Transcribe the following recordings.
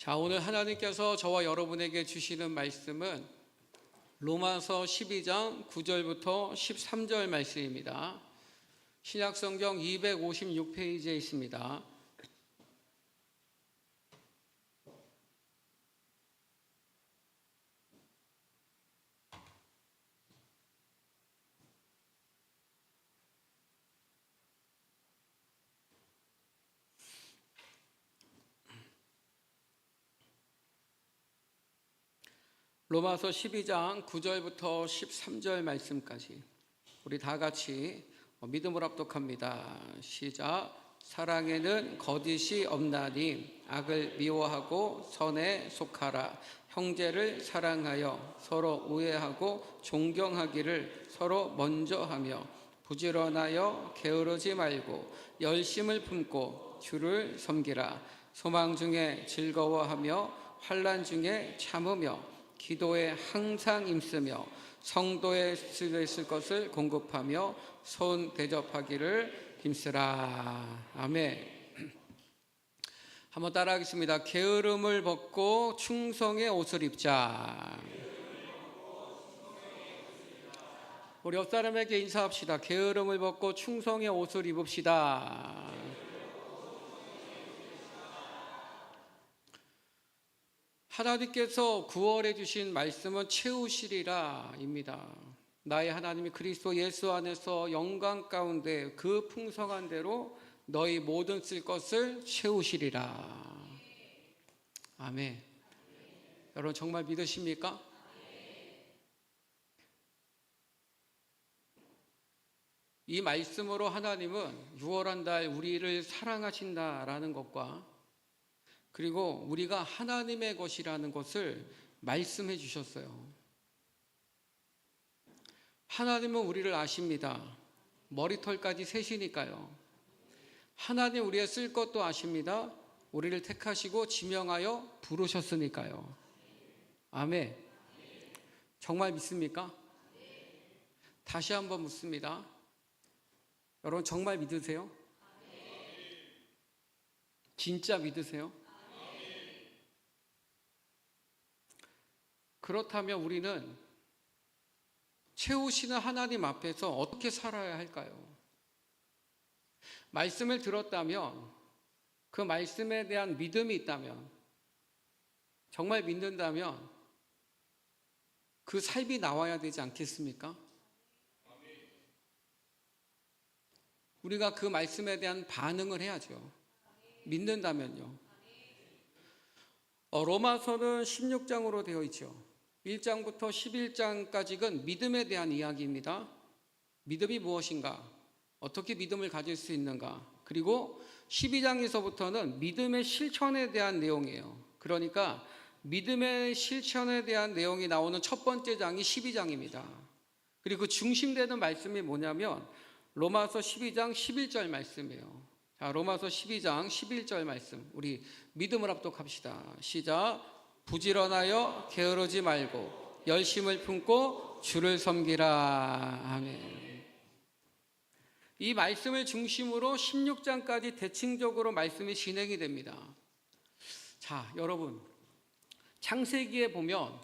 자, 오늘 하나님께서 저와 여러분에게 주시는 말씀은 로마서 12장 9절부터 13절 말씀입니다. 신약성경 256페이지에 있습니다. 로마서 12장 9절부터 13절 말씀까지 우리 다 같이 믿음으로 합독합니다. 시작. 사랑에는 거짓이 없나니 악을 미워하고 선에 속하라. 형제를 사랑하여 서로 우애하고 존경하기를 서로 먼저 하며 부지런하여 게으르지 말고 열심을 품고 주를 섬기라. 소망 중에 즐거워하며 환난 중에 참으며 기도에 항상 힘쓰며 성도에 쓰일 것을 공급하며 손 대접하기를 힘쓰라. 아멘. 한번 따라하겠습니다. 게으름을 벗고 충성의 옷을 입자. 우리 옆 사람에게 인사합시다. 게으름을 벗고 충성의 옷을 입읍시다. 하나님께서 구원해 주신 말씀은 채우시리라입니다. 나의 하나님이 그리스도 예수 안에서 영광 가운데 그 풍성한 대로 너희 모든 쓸 것을 채우시리라. 아멘. 여러분 정말 믿으십니까? 이 말씀으로 하나님은 6월한 달 우리를 사랑하신다라는 것과 그리고 우리가 하나님의 것이라는 것을 말씀해 주셨어요. 하나님은 우리를 아십니다. 머리털까지 세시니까요. 하나님 우리의 쓸 것도 아십니다. 우리를 택하시고 지명하여 부르셨으니까요. 아멘. 정말 믿습니까? 다시 한번 묻습니다. 여러분 정말 믿으세요? 진짜 믿으세요? 그렇다면 우리는 채우시는 하나님 앞에서 어떻게 살아야 할까요? 말씀을 들었다면, 그 말씀에 대한 믿음이 있다면, 정말 믿는다면 그 삶이 나와야 되지 않겠습니까? 우리가 그 말씀에 대한 반응을 해야죠. 믿는다면요. 로마서는 16장으로 되어 있죠. 1장부터 11장까지는 믿음에 대한 이야기입니다. 믿음이 무엇인가? 어떻게 믿음을 가질 수 있는가? 그리고 12장에서부터는 믿음의 실천에 대한 내용이에요. 그러니까 믿음의 실천에 대한 내용이 나오는 첫 번째 장이 12장입니다. 그리고 그 중심되는 말씀이 뭐냐면 로마서 12장 11절 말씀이에요. 자, 로마서 12장 11절 말씀 우리 믿음을 합독합시다. 시작. 부지런하여 게으르지 말고 열심을 품고 주를 섬기라. 아멘. 이 말씀을 중심으로 16장까지 대칭적으로 말씀이 진행이 됩니다. 자, 여러분 창세기에 보면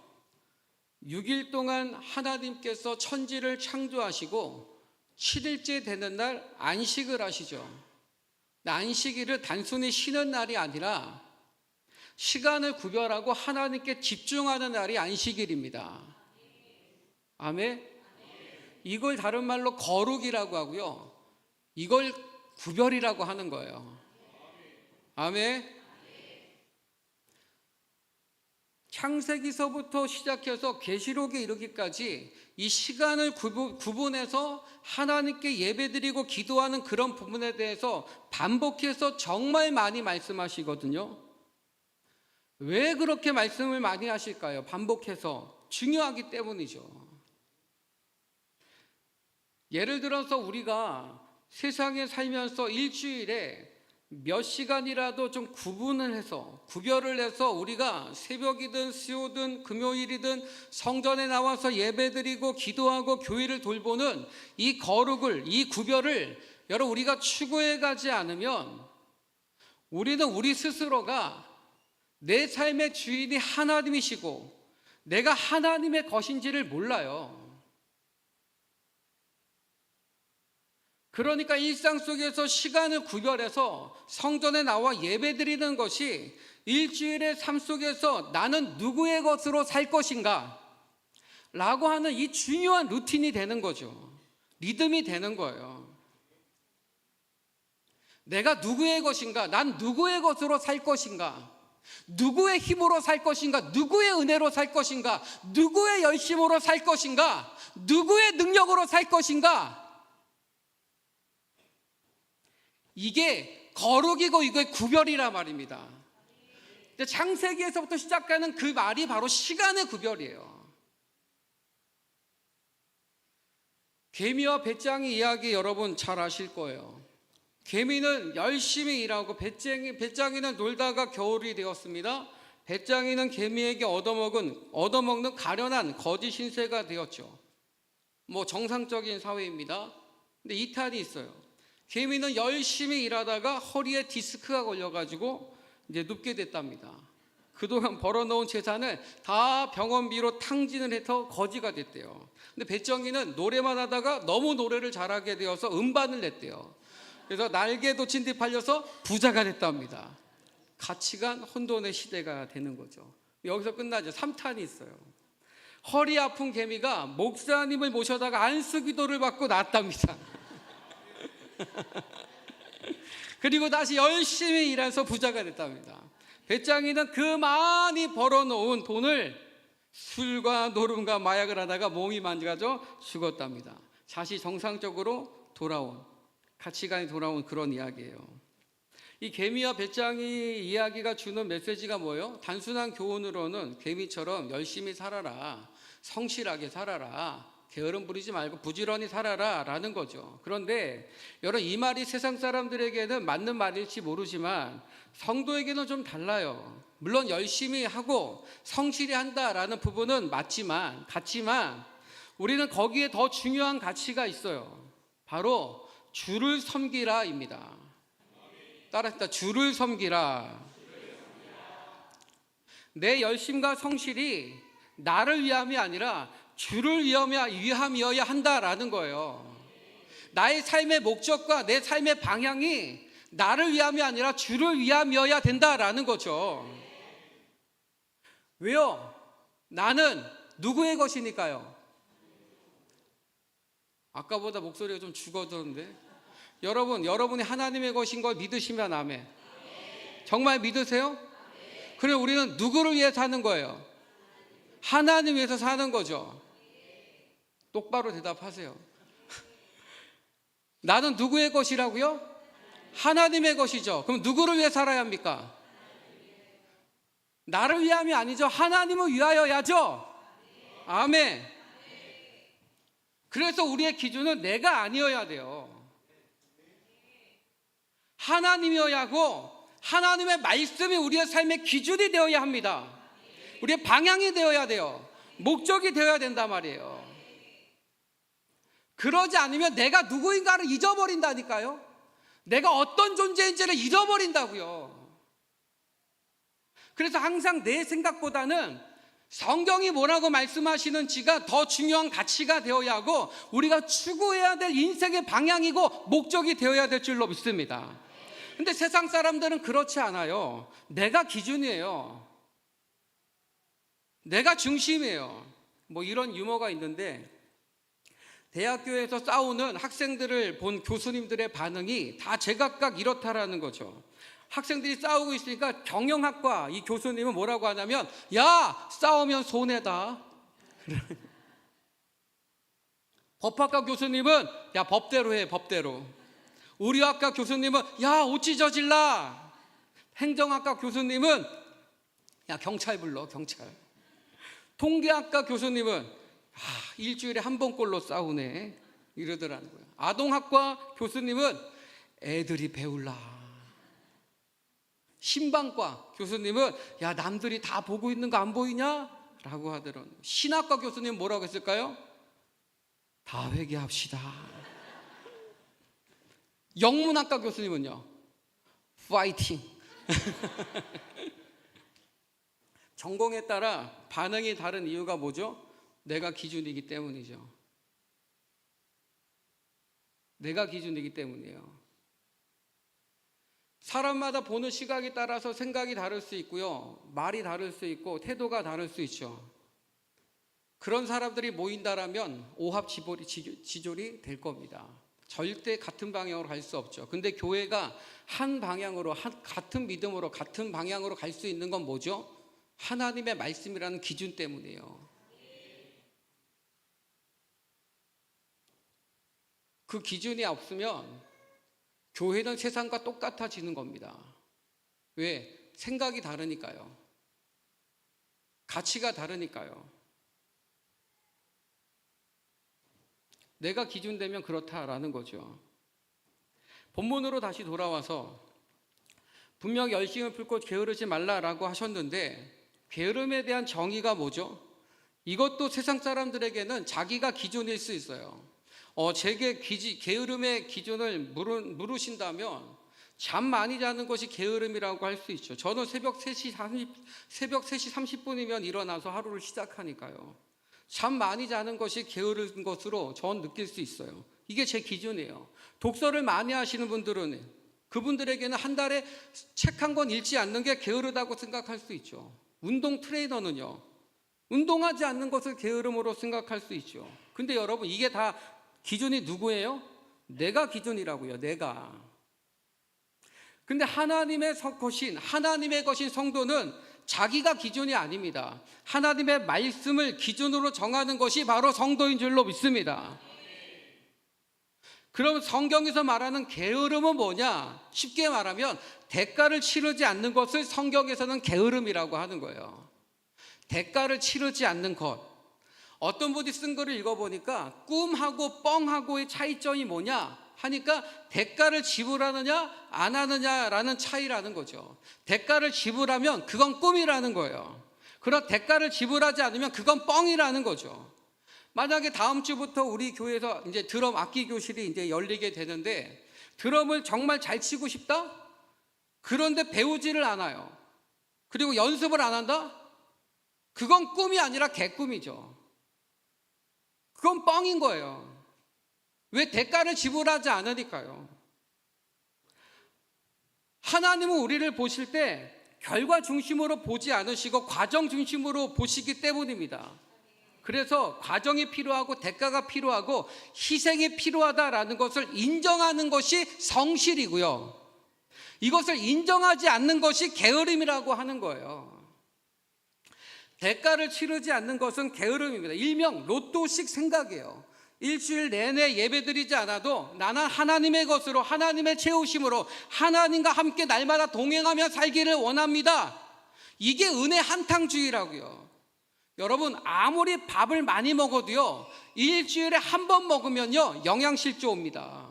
6일 동안 하나님께서 천지를 창조하시고 7일째 되는 날 안식을 하시죠. 안식일을 단순히 쉬는 날이 아니라 시간을 구별하고 하나님께 집중하는 날이 안식일입니다. 아멘. 이걸 다른 말로 거룩이라고 하고요. 이걸 구별이라고 하는 거예요. 아멘. 창세기서부터 시작해서 계시록에 이르기까지 이 시간을 구분해서 하나님께 예배드리고 기도하는 그런 부분에 대해서 반복해서 정말 많이 말씀하시거든요. 왜 그렇게 말씀을 많이 하실까요? 반복해서 중요하기 때문이죠. 예를 들어서 우리가 세상에 살면서 일주일에 몇 시간이라도 좀 구별을 해서 우리가 새벽이든 수요든 금요일이든 성전에 나와서 예배드리고 기도하고 교회를 돌보는 이 거룩을, 이 구별을 여러분 우리가 추구해 가지 않으면 우리는 우리 스스로가 내 삶의 주인이 하나님이시고 내가 하나님의 것인지를 몰라요. 그러니까 일상 속에서 시간을 구별해서 성전에 나와 예배드리는 것이 일주일의 삶 속에서 나는 누구의 것으로 살 것인가 라고 하는 이 중요한 루틴이 되는 거죠. 리듬이 되는 거예요. 내가 누구의 것인가? 난 누구의 것으로 살 것인가? 누구의 힘으로 살 것인가? 누구의 은혜로 살 것인가? 누구의 열심으로 살 것인가? 누구의 능력으로 살 것인가? 이게 거룩이고 이게 구별이란 말입니다. 창세기에서부터 시작하는 그 말이 바로 시간의 구별이에요. 개미와 배짱이 이야기 여러분 잘 아실 거예요. 개미는 열심히 일하고 배짱이는 놀다가 겨울이 되었습니다. 배짱이는 개미에게 얻어먹는 가련한 거짓 신세가 되었죠. 뭐 정상적인 사회입니다. 근데 이탄이 있어요. 개미는 열심히 일하다가 허리에 디스크가 걸려가지고 이제 눕게 됐답니다. 그동안 벌어놓은 재산을 다 병원비로 탕진을 해서 거지가 됐대요. 근데 배짱이는 노래만 하다가 너무 노래를 잘하게 되어서 음반을 냈대요. 그래서 날개 돋친 듯 팔려서 부자가 됐답니다. 가치관 혼돈의 시대가 되는 거죠. 여기서 끝나죠. 3탄이 있어요. 허리 아픈 개미가 목사님을 모셔다가 안수기도를 받고 낫답니다. 그리고 다시 열심히 일해서 부자가 됐답니다. 배짱이는 그 많이 벌어놓은 돈을 술과 노름과 마약을 하다가 몸이 만져져 죽었답니다. 다시 정상적으로 돌아온, 가치관이 돌아온 그런 이야기예요. 이 개미와 배짱이 이야기가 주는 메시지가 뭐예요? 단순한 교훈으로는 개미처럼 열심히 살아라, 성실하게 살아라, 게으름 부리지 말고 부지런히 살아라 라는 거죠. 그런데 여러분, 이 말이 세상 사람들에게는 맞는 말일지 모르지만 성도에게는 좀 달라요. 물론 열심히 하고 성실히 한다라는 부분은 같지만 우리는 거기에 더 중요한 가치가 있어요. 바로 주를 섬기라입니다. 따라합시다. 주를 섬기라. 내 열심과 성실이 나를 위함이 아니라 주를 위함이어야 한다라는 거예요. 나의 삶의 목적과 내 삶의 방향이 나를 위함이 아니라 주를 위함이어야 된다라는 거죠. 왜요? 나는 누구의 것이니까요? 아까보다 목소리가 좀 죽어졌는데. 여러분이 하나님의 것인 걸 믿으시면 아멘. 정말 믿으세요? 그래, 우리는 누구를 위해 사는 거예요? 하나님 위해서 사는 거죠. 똑바로 대답하세요. 나는 누구의 것이라고요? 하나님의 것이죠. 그럼 누구를 위해 살아야 합니까? 나를 위함이 아니죠. 하나님을 위하여야죠. 아멘. 그래서 우리의 기준은 내가 아니어야 돼요. 하나님이어야 하고 하나님의 말씀이 우리의 삶의 기준이 되어야 합니다. 우리의 방향이 되어야 돼요. 목적이 되어야 된단 말이에요. 그러지 않으면 내가 누구인가를 잊어버린다니까요. 내가 어떤 존재인지를 잃어버린다고요. 그래서 항상 내 생각보다는 성경이 뭐라고 말씀하시는지가 더 중요한 가치가 되어야 하고 우리가 추구해야 될 인생의 방향이고 목적이 되어야 될 줄로 믿습니다. 근데 세상 사람들은 그렇지 않아요. 내가 기준이에요. 내가 중심이에요. 뭐 이런 유머가 있는데 대학교에서 싸우는 학생들을 본 교수님들의 반응이 다 제각각 이렇다라는 거죠. 학생들이 싸우고 있으니까 경영학과 이 교수님은 뭐라고 하냐면, 야, 싸우면 손해다. 법학과 교수님은 야, 법대로 해, 법대로. 의료학과 교수님은 야, 옷 찢어질라. 행정학과 교수님은 야, 경찰 불러, 경찰. 통계학과 교수님은 일주일에 한 번꼴로 싸우네, 이러더라는 거예요. 아동학과 교수님은 애들이 배울라. 신방과 교수님은 야, 남들이 다 보고 있는 거 안 보이냐? 라고 하더라고요. 신학과 교수님은 뭐라고 했을까요? 다 회개합시다. 영문학과 교수님은요? 파이팅. 전공에 따라 반응이 다른 이유가 뭐죠? 내가 기준이기 때문이죠. 내가 기준이기 때문이에요. 사람마다 보는 시각에 따라서 생각이 다를 수 있고요. 말이 다를 수 있고 태도가 다를 수 있죠. 그런 사람들이 모인다라면 오합지졸이 될 겁니다. 절대 같은 방향으로 갈 수 없죠. 근데 교회가 한 방향으로, 같은 믿음으로, 같은 방향으로 갈 수 있는 건 뭐죠? 하나님의 말씀이라는 기준 때문이에요. 그 기준이 없으면 교회는 세상과 똑같아지는 겁니다. 왜? 생각이 다르니까요. 가치가 다르니까요. 내가 기준되면 그렇다라는 거죠. 본문으로 다시 돌아와서 분명 열심을 품고 게으르지 말라라고 하셨는데 게으름에 대한 정의가 뭐죠? 이것도 세상 사람들에게는 자기가 기준일 수 있어요. 제게 게으름의 기준을 물으신다면 잠 많이 자는 것이 게으름이라고 할 수 있죠. 저는 새벽 3시 30분이면 일어나서 하루를 시작하니까요. 잠 많이 자는 것이 게으른 것으로 전 느낄 수 있어요. 이게 제 기준이에요. 독서를 많이 하시는 분들은 그분들에게는 한 달에 책 한 권 읽지 않는 게 게으르다고 생각할 수 있죠. 운동 트레이너는요, 운동하지 않는 것을 게으름으로 생각할 수 있죠. 근데 여러분, 이게 다 기준이 누구예요? 내가 기준이라고요. 내가. 근데 하나님의 것인 성도는 자기가 기준이 아닙니다. 하나님의 말씀을 기준으로 정하는 것이 바로 성도인 줄로 믿습니다. 그럼 성경에서 말하는 게으름은 뭐냐? 쉽게 말하면 대가를 치르지 않는 것을 성경에서는 게으름이라고 하는 거예요. 대가를 치르지 않는 것. 어떤 분이 쓴 글을 읽어보니까 꿈하고 뻥하고의 차이점이 뭐냐 하니까 대가를 지불하느냐 안 하느냐라는 차이라는 거죠. 대가를 지불하면 그건 꿈이라는 거예요. 그러나 대가를 지불하지 않으면 그건 뻥이라는 거죠. 만약에 다음 주부터 우리 교회에서 이제 드럼 악기 교실이 이제 열리게 되는데 드럼을 정말 잘 치고 싶다? 그런데 배우지를 않아요. 그리고 연습을 안 한다? 그건 꿈이 아니라 개꿈이죠. 그건 뻥인 거예요. 왜? 대가를 지불하지 않으니까요. 하나님은 우리를 보실 때 결과 중심으로 보지 않으시고 과정 중심으로 보시기 때문입니다. 그래서 과정이 필요하고 대가가 필요하고 희생이 필요하다라는 것을 인정하는 것이 성실이고요. 이것을 인정하지 않는 것이 게으름이라고 하는 거예요. 대가를 치르지 않는 것은 게으름입니다. 일명 로또식 생각이에요. 일주일 내내 예배드리지 않아도 나는 하나님의 것으로, 하나님의 채우심으로 하나님과 함께 날마다 동행하며 살기를 원합니다. 이게 은혜 한탕주의라고요. 여러분, 아무리 밥을 많이 먹어도요, 일주일에 한 번 먹으면요 영양실조 옵니다.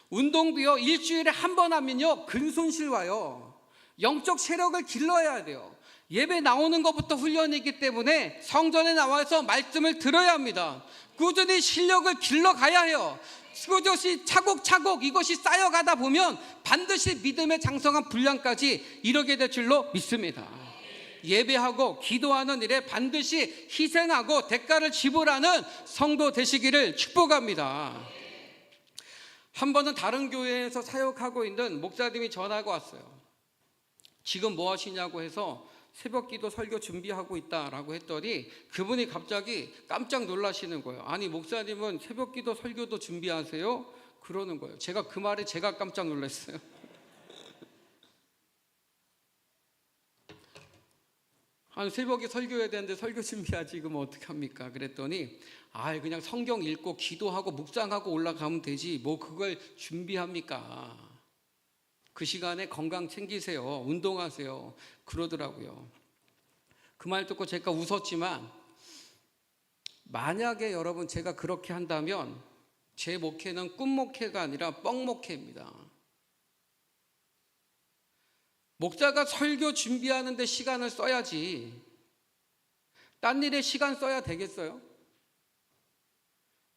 운동도요, 일주일에 한 번 하면요 근손실 와요. 영적 체력을 길러야 돼요. 예배 나오는 것부터 훈련이기 때문에 성전에 나와서 말씀을 들어야 합니다. 꾸준히 실력을 길러가야 해요. 꾸준히 차곡차곡 이것이 쌓여가다 보면 반드시 믿음의 장성한 분량까지 이르게 될 줄로 믿습니다. 예배하고 기도하는 일에 반드시 희생하고 대가를 지불하는 성도 되시기를 축복합니다. 한 번은 다른 교회에서 사역하고 있는 목사님이 전화가 왔어요. 지금 뭐 하시냐고 해서 새벽 기도 설교 준비하고 있다라고 했더니 그분이 갑자기 깜짝 놀라시는 거예요. 아니, 목사님은 새벽 기도 설교도 준비하세요? 그러는 거예요. 제가 그 말에 제가 깜짝 놀랐어요. 한 새벽에 설교해야 되는데 설교 준비하지 그럼 어떡합니까? 그랬더니 그냥 성경 읽고 기도하고 묵상하고 올라가면 되지 뭐 그걸 준비합니까? 그 시간에 건강 챙기세요. 운동하세요. 그러더라고요. 그 말 듣고 제가 웃었지만 만약에 여러분 제가 그렇게 한다면 제 목회는 꿈 목회가 아니라 뻥 목회입니다. 목사가 설교 준비하는 데 시간을 써야지 딴 일에 시간 써야 되겠어요?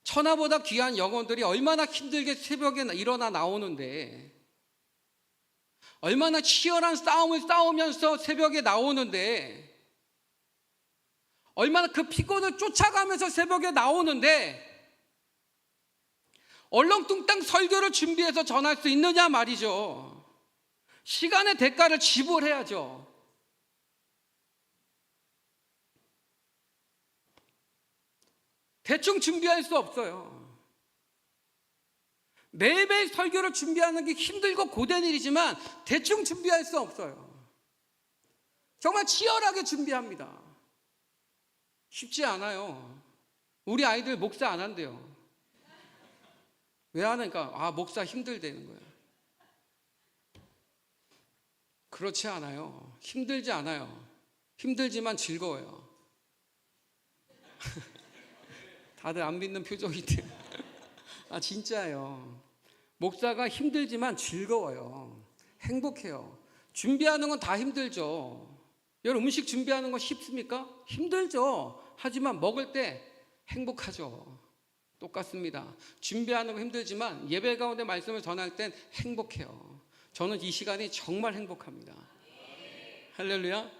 천하보다 귀한 영혼들이 얼마나 힘들게 새벽에 일어나 나오는데 얼마나 치열한 싸움을 싸우면서 새벽에 나오는데 얼마나 그 피곤을 쫓아가면서 새벽에 나오는데 얼렁뚱땅 설교를 준비해서 전할 수 있느냐 말이죠. 시간의 대가를 지불해야죠. 대충 준비할 수 없어요. 매일매일 설교를 준비하는 게 힘들고 고된 일이지만 대충 준비할 수 없어요. 정말 치열하게 준비합니다. 쉽지 않아요. 우리 아이들 목사 안 한대요. 왜 안 하니까 목사 힘들다는 거예요. 그렇지 않아요. 힘들지 않아요. 힘들지만 즐거워요. 다들 안 믿는 표정인데 진짜예요. 목사가 힘들지만 즐거워요. 행복해요. 준비하는 건 다 힘들죠. 여러분 음식 준비하는 거 쉽습니까? 힘들죠. 하지만 먹을 때 행복하죠. 똑같습니다. 준비하는 거 힘들지만 예배 가운데 말씀을 전할 땐 행복해요. 저는 이 시간이 정말 행복합니다. 할렐루야.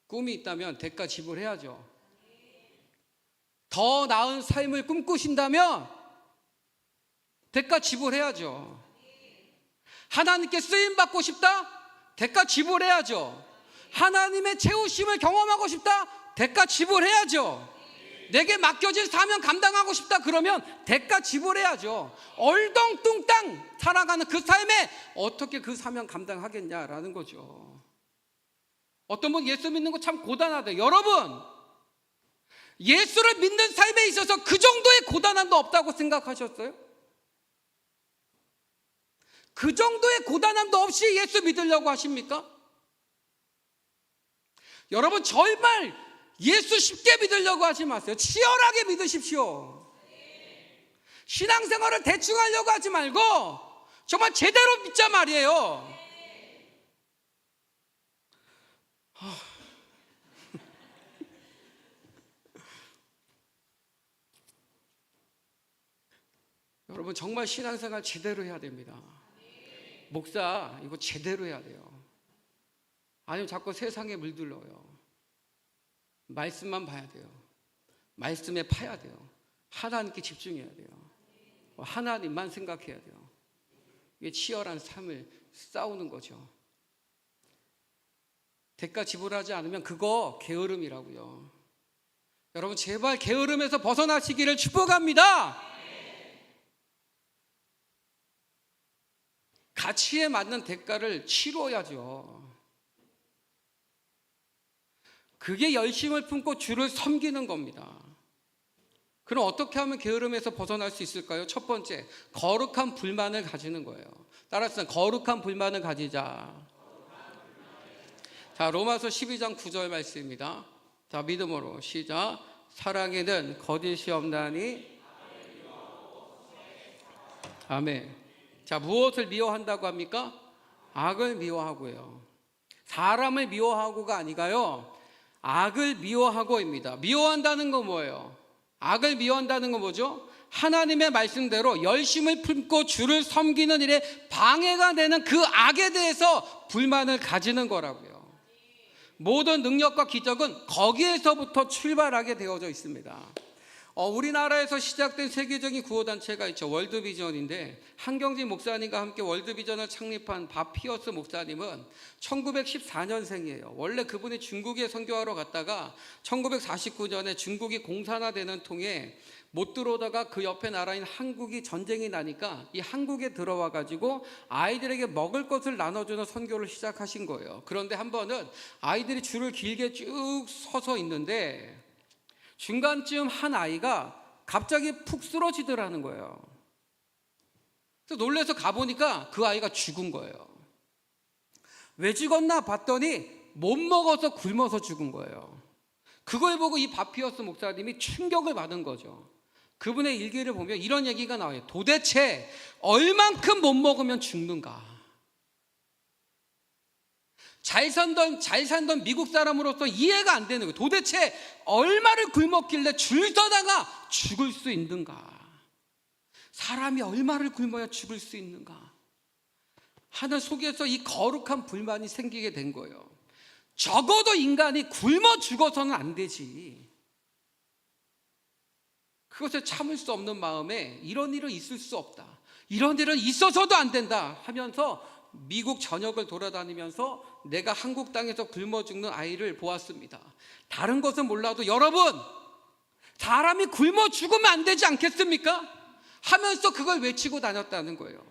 꿈이 있다면 대가 지불해야죠. 더 나은 삶을 꿈꾸신다면 대가 지불해야죠. 하나님께 쓰임받고 싶다? 대가 지불해야죠. 하나님의 채우심을 경험하고 싶다? 대가 지불해야죠. 내게 맡겨진 사명 감당하고 싶다 그러면 대가 지불해야죠. 얼덩뚱땅 살아가는 그 삶에 어떻게 그 사명 감당하겠냐라는 거죠. 어떤 분 예수 믿는 거 참 고단하다. 여러분 예수를 믿는 삶에 있어서 그 정도의 고단함도 없다고 생각하셨어요? 그 정도의 고단함도 없이 예수 믿으려고 하십니까? 여러분 정말 예수 쉽게 믿으려고 하지 마세요. 치열하게 믿으십시오. 신앙생활을 대충 하려고 하지 말고 정말 제대로 믿자 말이에요. 여러분 정말 신앙생활 제대로 해야 됩니다. 목사 이거 제대로 해야 돼요. 아니면 자꾸 세상에 물들러요. 말씀만 봐야 돼요. 말씀에 파야 돼요. 하나님께 집중해야 돼요. 하나님만 생각해야 돼요. 이게 치열한 삶을 싸우는 거죠. 대가 지불하지 않으면 그거 게으름이라고요. 여러분 제발 게으름에서 벗어나시기를 축복합니다. 가치에 맞는 대가를 치러야죠. 그게 열심을 품고 주를 섬기는 겁니다. 그럼 어떻게 하면 게으름에서 벗어날 수 있을까요? 첫 번째, 거룩한 불만을 가지는 거예요. 따라서 거룩한 불만을 가지자. 자, 로마서 12장 9절 말씀입니다. 자, 믿음으로 시작. 사랑에는 거짓이 없나니. 아멘. 자, 무엇을 미워한다고 합니까? 악을 미워하고요. 사람을 미워하고가 아니가요. 악을 미워하고입니다. 미워한다는 건 뭐예요? 악을 미워한다는 건 뭐죠? 하나님의 말씀대로 열심을 품고 주를 섬기는 일에 방해가 되는 그 악에 대해서 불만을 가지는 거라고요. 모든 능력과 기적은 거기에서부터 출발하게 되어져 있습니다. 우리나라에서 시작된 세계적인 구호단체가 있죠. 월드비전인데 한경진 목사님과 함께 월드비전을 창립한 밥 피어스 목사님은 1914년생이에요. 원래 그분이 중국에 선교하러 갔다가 1949년에 중국이 공산화되는 통에 못 들어오다가 그 옆에 나라인 한국이 전쟁이 나니까 이 한국에 들어와 가지고 아이들에게 먹을 것을 나눠주는 선교를 시작하신 거예요. 그런데 한 번은 아이들이 줄을 길게 쭉 서서 있는데 중간쯤 한 아이가 갑자기 푹 쓰러지더라는 거예요. 그래서 놀라서 가보니까 그 아이가 죽은 거예요. 왜 죽었나 봤더니 못 먹어서 굶어서 죽은 거예요. 그걸 보고 이 바피어스 목사님이 충격을 받은 거죠. 그분의 일기를 보면 이런 얘기가 나와요. 도대체 얼만큼 못 먹으면 죽는가? 잘 살던 미국 사람으로서 이해가 안 되는 거예요. 도대체 얼마를 굶었길래 줄 서다가 죽을 수 있는가? 사람이 얼마를 굶어야 죽을 수 있는가? 하는 속에서 이 거룩한 불만이 생기게 된 거예요. 적어도 인간이 굶어 죽어서는 안 되지. 그것을 참을 수 없는 마음에 이런 일은 있을 수 없다, 이런 일은 있어서도 안 된다 하면서 미국 전역을 돌아다니면서 내가 한국 땅에서 굶어 죽는 아이를 보았습니다. 다른 것은 몰라도 여러분, 사람이 굶어 죽으면 안 되지 않겠습니까? 하면서 그걸 외치고 다녔다는 거예요.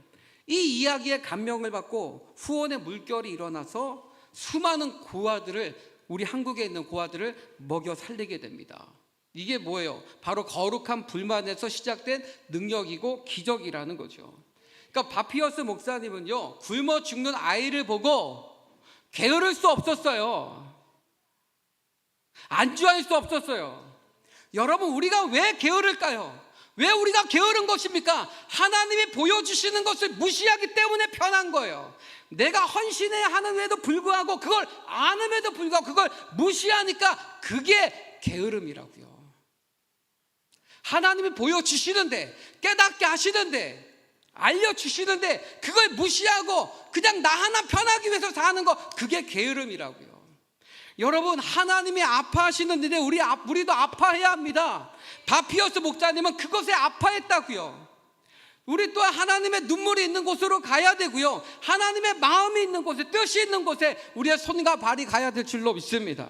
이 이야기에 감명을 받고 후원의 물결이 일어나서 수많은 고아들을, 우리 한국에 있는 고아들을 먹여 살리게 됩니다. 이게 뭐예요? 바로 거룩한 불만에서 시작된 능력이고 기적이라는 거죠. 그러니까 바피어스 목사님은요, 굶어 죽는 아이를 보고 게으를 수 없었어요. 안주할 수 없었어요. 여러분, 우리가 왜 게으를까요? 왜 우리가 게으른 것입니까? 하나님이 보여주시는 것을 무시하기 때문에 편한 거예요. 내가 헌신해야 하는데도 불구하고, 그걸 아는데도 불구하고 그걸 무시하니까 그게 게으름이라고요. 하나님이 보여주시는데, 깨닫게 하시는데, 알려주시는데 그걸 무시하고 그냥 나 하나 편하기 위해서 사는 거, 그게 게으름이라고요. 여러분, 하나님이 아파하시는 일에 우리도 아파해야 합니다. 바피어스 목사님은 그것에 아파했다고요. 우리 또한 하나님의 눈물이 있는 곳으로 가야 되고요, 하나님의 마음이 있는 곳에, 뜻이 있는 곳에 우리의 손과 발이 가야 될 줄로 믿습니다.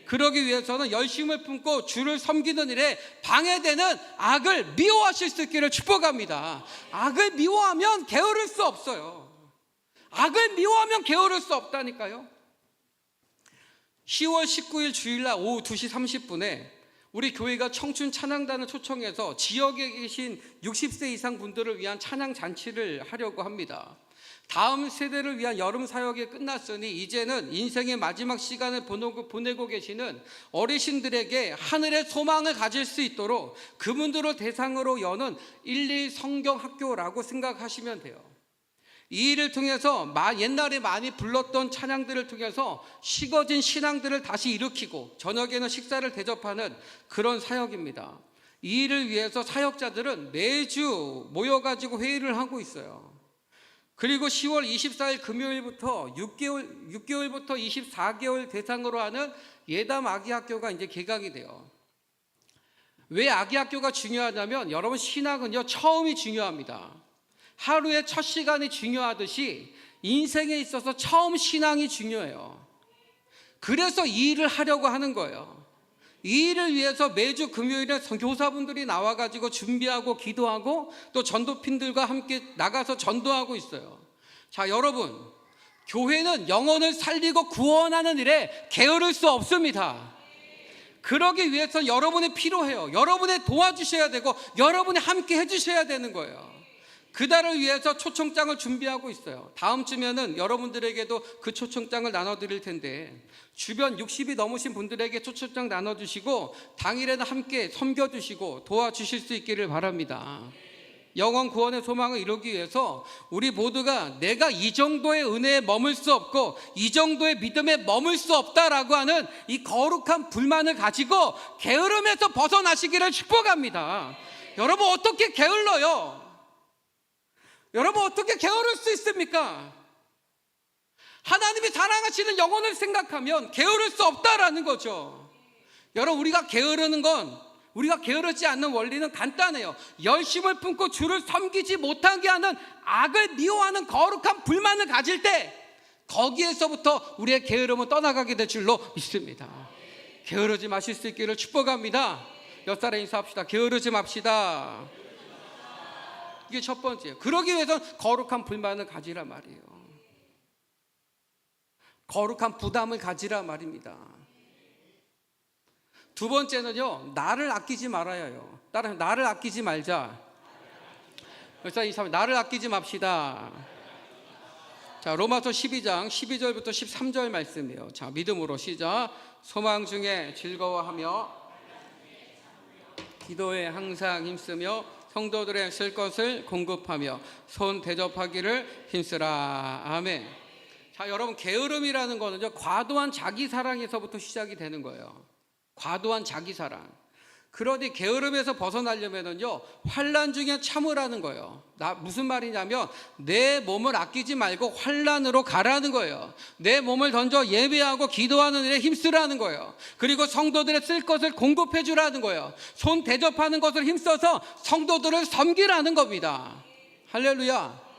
그러기 위해서는 열심을 품고 주를 섬기는 일에 방해되는 악을 미워하실 수 있기를 축복합니다. 악을 미워하면 게으를 수 없어요. 악을 미워하면 게으를 수 없다니까요. 10월 19일 주일날 오후 2시 30분에 우리 교회가 청춘 찬양단을 초청해서 지역에 계신 60세 이상 분들을 위한 찬양 잔치를 하려고 합니다. 다음 세대를 위한 여름 사역이 끝났으니 이제는 인생의 마지막 시간을 보내고 계시는 어르신들에게 하늘의 소망을 가질 수 있도록 그분들을 대상으로 여는 1, 2 성경 학교라고 생각하시면 돼요. 이 일을 통해서 옛날에 많이 불렀던 찬양들을 통해서 식어진 신앙들을 다시 일으키고 저녁에는 식사를 대접하는 그런 사역입니다. 이 일을 위해서 사역자들은 매주 모여가지고 회의를 하고 있어요. 그리고 10월 24일 금요일부터 6개월부터 24개월 대상으로 하는 예담 아기학교가 이제 개강이 돼요. 왜 아기학교가 중요하냐면, 여러분, 신학은요, 처음이 중요합니다. 하루의 첫 시간이 중요하듯이 인생에 있어서 처음 신앙이 중요해요. 그래서 이 일을 하려고 하는 거예요. 이 일을 위해서 매주 금요일에 교사분들이 나와가지고 준비하고 기도하고 또 전도핀들과 함께 나가서 전도하고 있어요. 자, 여러분, 교회는 영혼을 살리고 구원하는 일에 게으를 수 없습니다. 그러기 위해서 여러분이 필요해요. 여러분이 도와주셔야 되고 여러분이 함께 해주셔야 되는 거예요. 그날을 위해서 초청장을 준비하고 있어요. 다음 주면은 여러분들에게도 그 초청장을 나눠드릴 텐데, 주변 60이 넘으신 분들에게 초청장 나눠주시고 당일에는 함께 섬겨주시고 도와주실 수 있기를 바랍니다. 영원 구원의 소망을 이루기 위해서 우리 모두가 내가 이 정도의 은혜에 머물 수 없고 이 정도의 믿음에 머물 수 없다라고 하는 이 거룩한 불만을 가지고 게으름에서 벗어나시기를 축복합니다. 여러분, 어떻게 게을러요? 여러분, 어떻게 게으를 수 있습니까? 하나님이 사랑하시는 영혼을 생각하면 게으를 수 없다라는 거죠. 여러분, 우리가 게으르는 건, 우리가 게으르지 않는 원리는 간단해요. 열심을 품고 주를 섬기지 못하게 하는 악을 미워하는 거룩한 불만을 가질 때 거기에서부터 우리의 게으름은 떠나가게 될 줄로 믿습니다. 게으르지 마실 수 있기를 축복합니다. 옆사람 인사합시다. 게으르지 맙시다. 이게 첫 번째예요. 그러기 위해서는 거룩한 불만을 가지라 말이에요. 거룩한 부담을 가지라 말입니다. 두 번째는요, 나를 아끼지 말아야 해요. 따라서 나를 아끼지 말자. 그래서 이 사람, 나를 아끼지 맙시다. 자, 로마서 12장 12절부터 13절 말씀이에요. 자, 믿음으로 시작. 소망 중에 즐거워하며 기도에 항상 힘쓰며 성도들의 쓸 것을 공급하며 손 대접하기를 힘쓰라. 아멘. 자, 여러분, 게으름이라는 거는요, 과도한 자기 사랑에서부터 시작이 되는 거예요. 과도한 자기 사랑. 그러니 게으름에서 벗어나려면은요, 환난 중에 참으라는 거예요. 무슨 말이냐면 내 몸을 아끼지 말고 환난으로 가라는 거예요. 내 몸을 던져 예배하고 기도하는 일에 힘쓰라는 거예요. 그리고 성도들의 쓸 것을 공급해 주라는 거예요. 손 대접하는 것을 힘써서 성도들을 섬기라는 겁니다. 할렐루야.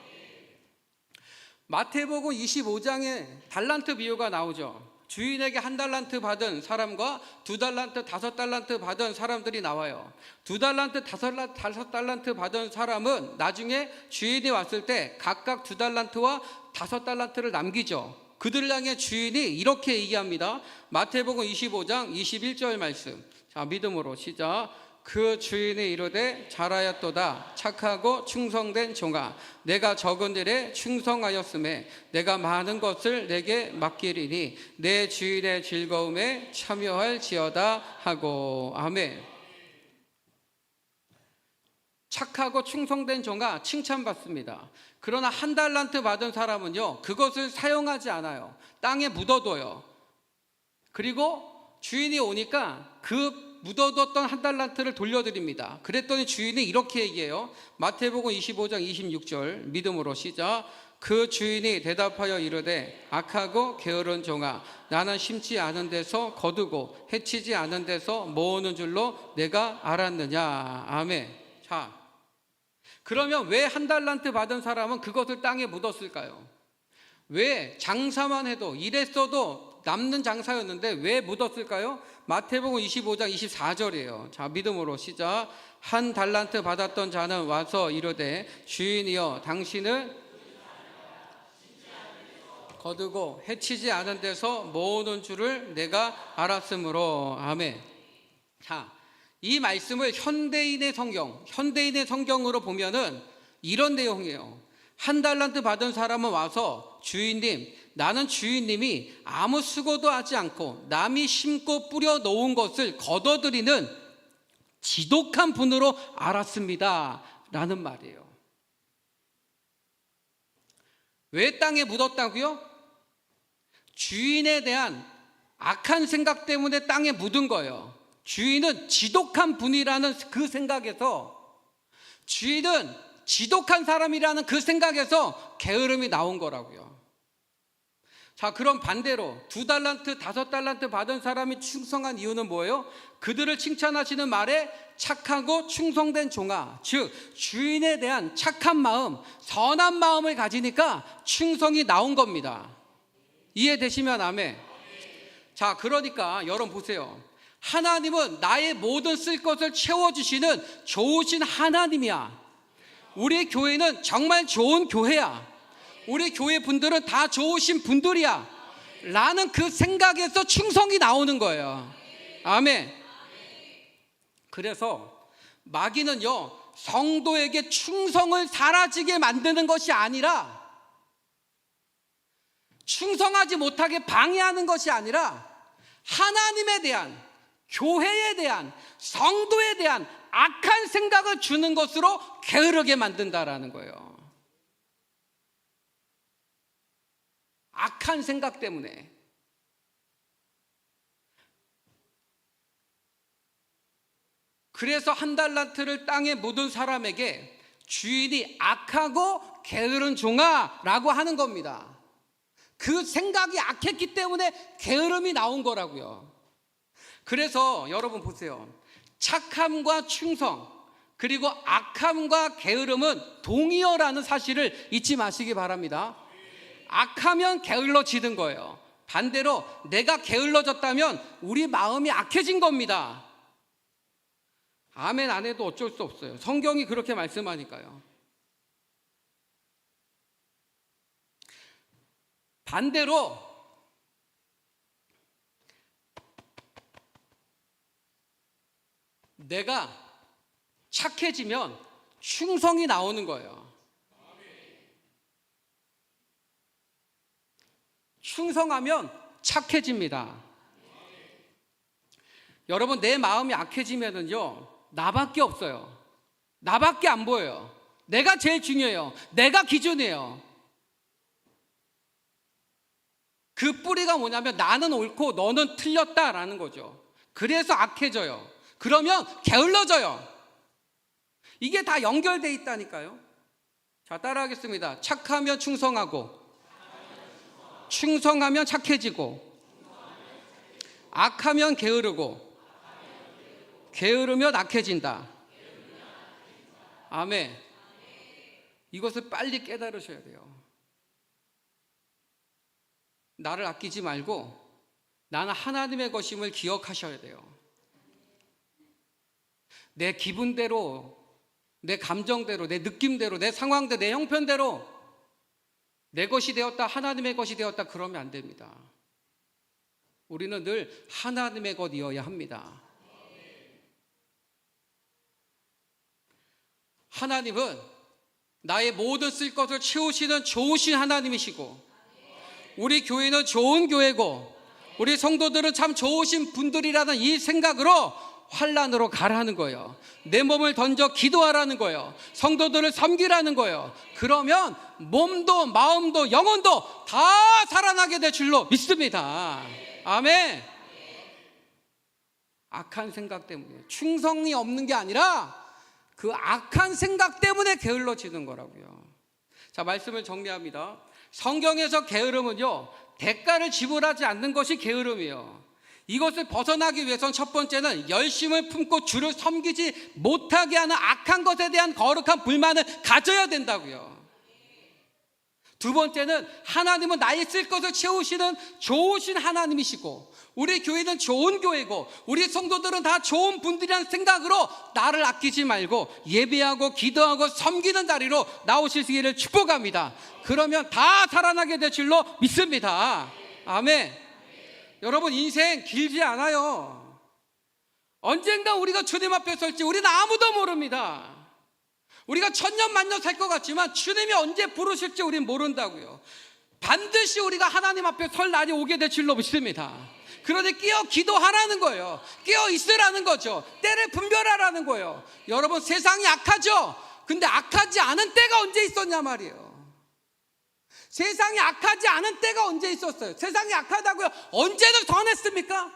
마태복음 25장에 달란트 비유가 나오죠. 주인에게 1달란트 받은 사람과 2달란트, 5달란트 받은 사람들이 나와요. 2달란트, 5달란트 받은 사람은 나중에 주인이 왔을 때 각각 2달란트와 5달란트를 남기죠. 그들을 향해 주인이 이렇게 얘기합니다. 마태복음 25장 21절 말씀. 자, 믿음으로 시작. 그 주인이 이르되 잘하였도다 착하고 충성된 종아, 내가 적은 일에 충성하였음에 내가 많은 것을 내게 맡기리니 내 주인의 즐거움에 참여할지어다 하고. 아멘. 착하고 충성된 종아 칭찬받습니다. 그러나 1달란트 받은 사람은요, 그것을 사용하지 않아요. 땅에 묻어둬요. 그리고 주인이 오니까 그 묻어뒀던 1달란트를 돌려드립니다. 그랬더니 주인이 이렇게 얘기해요. 마태복음 25장 26절 믿음으로 시작. 그 주인이 대답하여 이르되 악하고 게으른 종아, 나는 심지 않은 데서 거두고 해치지 않은 데서 모으는 줄로 내가 알았느냐. 아멘. 자, 그러면 왜 1달란트 받은 사람은 그것을 땅에 묻었을까요? 왜 장사만 해도 일했어도 남는 장사였는데 왜 묻었을까요? 마태복음 25장 24절이에요. 자, 믿음으로 시작. 1달란트 받았던 자는 와서 이르되 주인이여, 당신은 거두고 해치지 않은 데서 모으는 줄을 내가 알았으므로. 아멘. 자, 이 말씀을 현대인의 성경으로 보면은 이런 내용이에요. 1달란트 받은 사람은 와서 주인님, 나는 주인님이 아무 수고도 하지 않고 남이 심고 뿌려 놓은 것을 거둬들이는 지독한 분으로 알았습니다 라는 말이에요. 왜 땅에 묻었다고요? 주인에 대한 악한 생각 때문에 땅에 묻은 거예요. 주인은 지독한 분이라는 그 생각에서, 주인은 지독한 사람이라는 그 생각에서 게으름이 나온 거라고요. 자, 그럼 반대로 2달란트, 5달란트 받은 사람이 충성한 이유는 뭐예요? 그들을 칭찬하시는 말에 착하고 충성된 종아, 즉 주인에 대한 착한 마음, 선한 마음을 가지니까 충성이 나온 겁니다. 이해되시면 아멘. 자, 그러니까 여러분 보세요. 하나님은 나의 모든 쓸 것을 채워주시는 좋으신 하나님이야. 우리 교회는 정말 좋은 교회야. 우리 교회 분들은 다 좋으신 분들이야 라는 그 생각에서 충성이 나오는 거예요. 아멘. 그래서 마귀는요, 성도에게 충성을 사라지게 만드는 것이 아니라, 충성하지 못하게 방해하는 것이 아니라 하나님에 대한, 교회에 대한, 성도에 대한 악한 생각을 주는 것으로 게으르게 만든다라는 거예요. 악한 생각 때문에. 그래서 1달란트를 땅에 묻은 사람에게 주인이 악하고 게으른 종아 라고 하는 겁니다. 그 생각이 악했기 때문에 게으름이 나온 거라고요. 그래서 여러분 보세요. 착함과 충성, 그리고 악함과 게으름은 동의어라는 사실을 잊지 마시기 바랍니다. 악하면 게을러지는 거예요. 반대로 내가 게을러졌다면 우리 마음이 악해진 겁니다. 아멘 안 해도 어쩔 수 없어요. 성경이 그렇게 말씀하니까요. 반대로 내가 착해지면 충성이 나오는 거예요. 충성하면 착해집니다. 여러분, 내 마음이 악해지면은요, 나밖에 없어요. 나밖에 안 보여요. 내가 제일 중요해요. 내가 기준이에요. 그 뿌리가 뭐냐면 나는 옳고 너는 틀렸다라는 거죠. 그래서 악해져요. 그러면 게을러져요. 이게 다 연결돼 있다니까요. 자, 따라하겠습니다. 착하면 충성하고, 충성하면 착해지고, 악하면 게으르고, 게으르면 악해진다. 아멘. 이것을 빨리 깨달으셔야 돼요. 나를 아끼지 말고 나는 하나님의 것임을 기억하셔야 돼요. 내 기분대로, 내 감정대로, 내 느낌대로, 내 상황대로, 내 형편대로 내 것이 되었다, 하나님의 것이 되었다, 그러면 안 됩니다. 우리는 늘 하나님의 것이어야 합니다. 하나님은 나의 모든 쓸 것을 채우시는 좋으신 하나님이시고, 우리 교회는 좋은 교회고, 우리 성도들은 참 좋으신 분들이라는 이 생각으로 환난으로 가라는 거예요. 내 몸을 던져 기도하라는 거예요. 성도들을 섬기라는 거예요. 그러면 몸도 마음도 영혼도 다 살아나게 될 줄로 믿습니다. 아멘. 악한 생각 때문에, 충성이 없는 게 아니라 그 악한 생각 때문에 게을러지는 거라고요. 자, 말씀을 정리합니다. 성경에서 게으름은요, 대가를 지불하지 않는 것이 게으름이에요. 이것을 벗어나기 위해서는 첫 번째는 열심을 품고 주를 섬기지 못하게 하는 악한 것에 대한 거룩한 불만을 가져야 된다고요. 두 번째는 하나님은 나의 쓸 것을 채우시는 좋으신 하나님이시고, 우리 교회는 좋은 교회고, 우리 성도들은 다 좋은 분들이라는 생각으로 나를 아끼지 말고 예배하고 기도하고 섬기는 자리로 나오시기를 축복합니다. 그러면 다 살아나게 될 줄로 믿습니다. 아멘. 여러분, 인생 길지 않아요. 언젠가 우리가 주님 앞에 설지 우리는 아무도 모릅니다. 우리가 천년 만년 살 것 같지만 주님이 언제 부르실지 우리는 모른다고요. 반드시 우리가 하나님 앞에 설 날이 오게 될 줄로 믿습니다. 그러니 끼어 기도하라는 거예요. 끼어 있으라는 거죠. 때를 분별하라는 거예요. 여러분, 세상이 악하죠? 근데 악하지 않은 때가 언제 있었냐 말이에요. 세상이 악하지 않은 때가 언제 있었어요? 세상이 악하다고요? 언제는 선했습니까?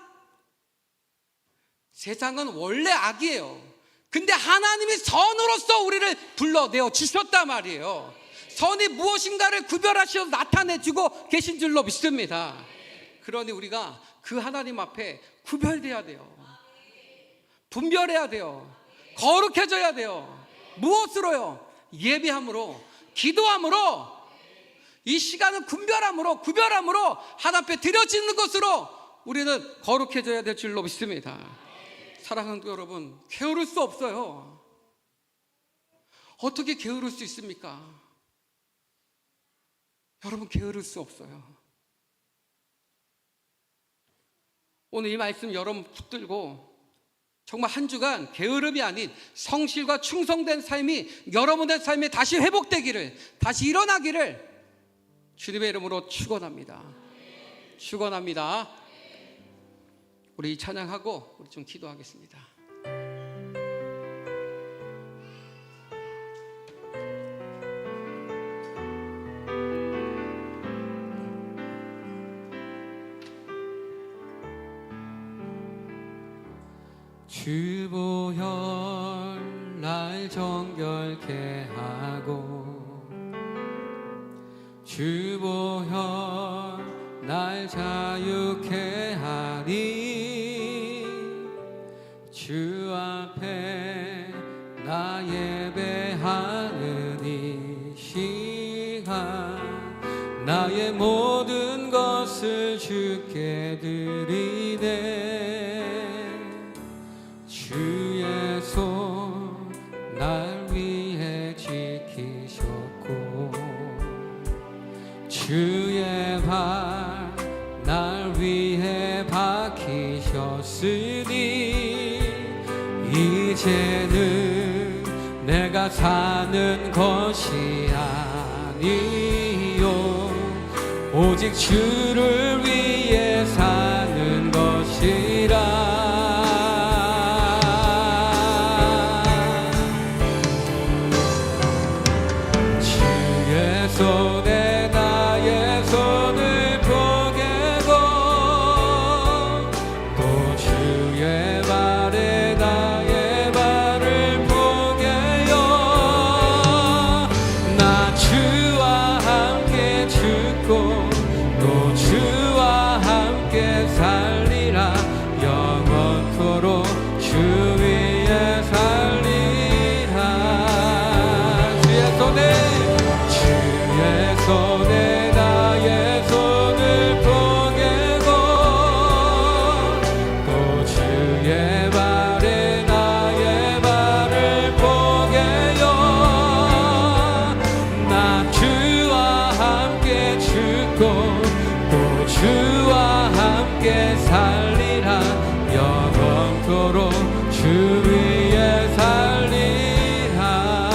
세상은 원래 악이에요. 근데 하나님이 선으로서 우리를 불러내어 주셨단 말이에요. 선이 무엇인가를 구별하셔서 나타내주고 계신 줄로 믿습니다. 그러니 우리가 그 하나님 앞에 구별돼야 돼요. 분별해야 돼요. 거룩해져야 돼요. 무엇으로요? 예배함으로, 기도함으로, 이 시간은 구별함으로 하나님 앞에 드려지는 것으로 우리는 거룩해져야 될 줄로 믿습니다. 사랑하는 여러분, 게으를 수 없어요. 어떻게 게으를 수 있습니까? 여러분, 게으를 수 없어요. 오늘 이 말씀 여러분 붙들고 정말 한 주간 게으름이 아닌 성실과 충성된 삶이 여러분의 삶에 다시 회복되기를, 다시 일어나기를 주님의 이름으로 축원합니다. 축원합니다. 우리 찬양하고 우리 좀 기도하겠습니다. 주보혈 날 정결케 하고, 주보혈 날 자유케 하리. 주 앞에 나 예배하는 이 시간, 나의 모든 것을 주께 드리네. 주의 손 날 위해 지키셨고, 주의 발 날 위해 박히셨으니, 이제는 내가 사는 것이 아니요 오직 주를 위해 사는 것이라. 손에 나의 손을 포개고, 또 주의 발에 나 함께 살리라 영원토록 주 위에 살리라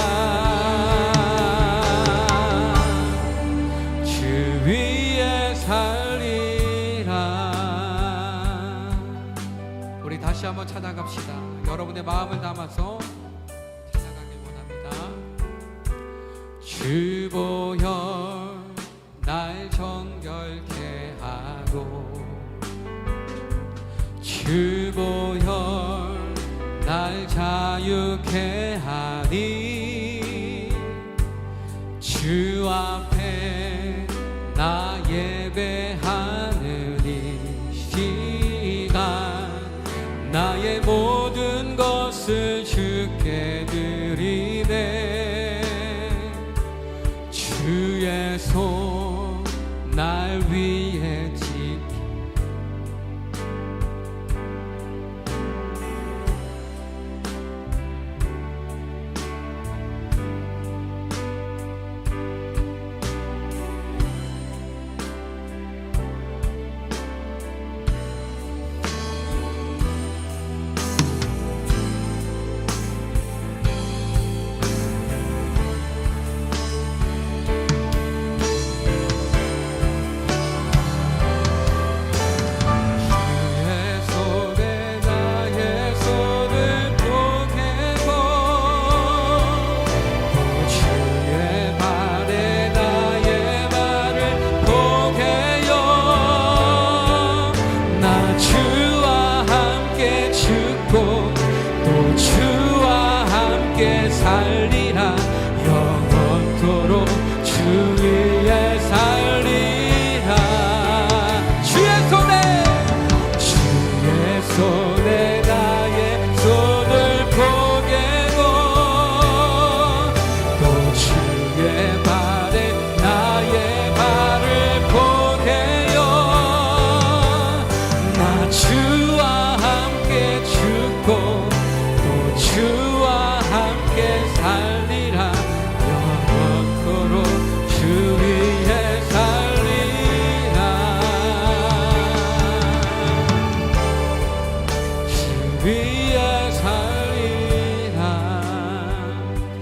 주 위에 살리라. 우리 다시 한번 찬양합시다. 여러분의 마음을 담아서 찬양하길 원합니다. 주 보혈 날 정결케 하고 주 보혈 날 자유케 하니 주 앞에 나 예배하는 이 시간 나의 모든 것을 주께 드리네 주의 손 날 위해 지키 살리라 영원토록 주 위에 살리라 주의 손에 나의 손을 포개고 또 주의 발에 나의 발을 포개요 나 주와 함께 죽고 또 주와 함께 살리라 영원토록 주 위에 살리라 주 위에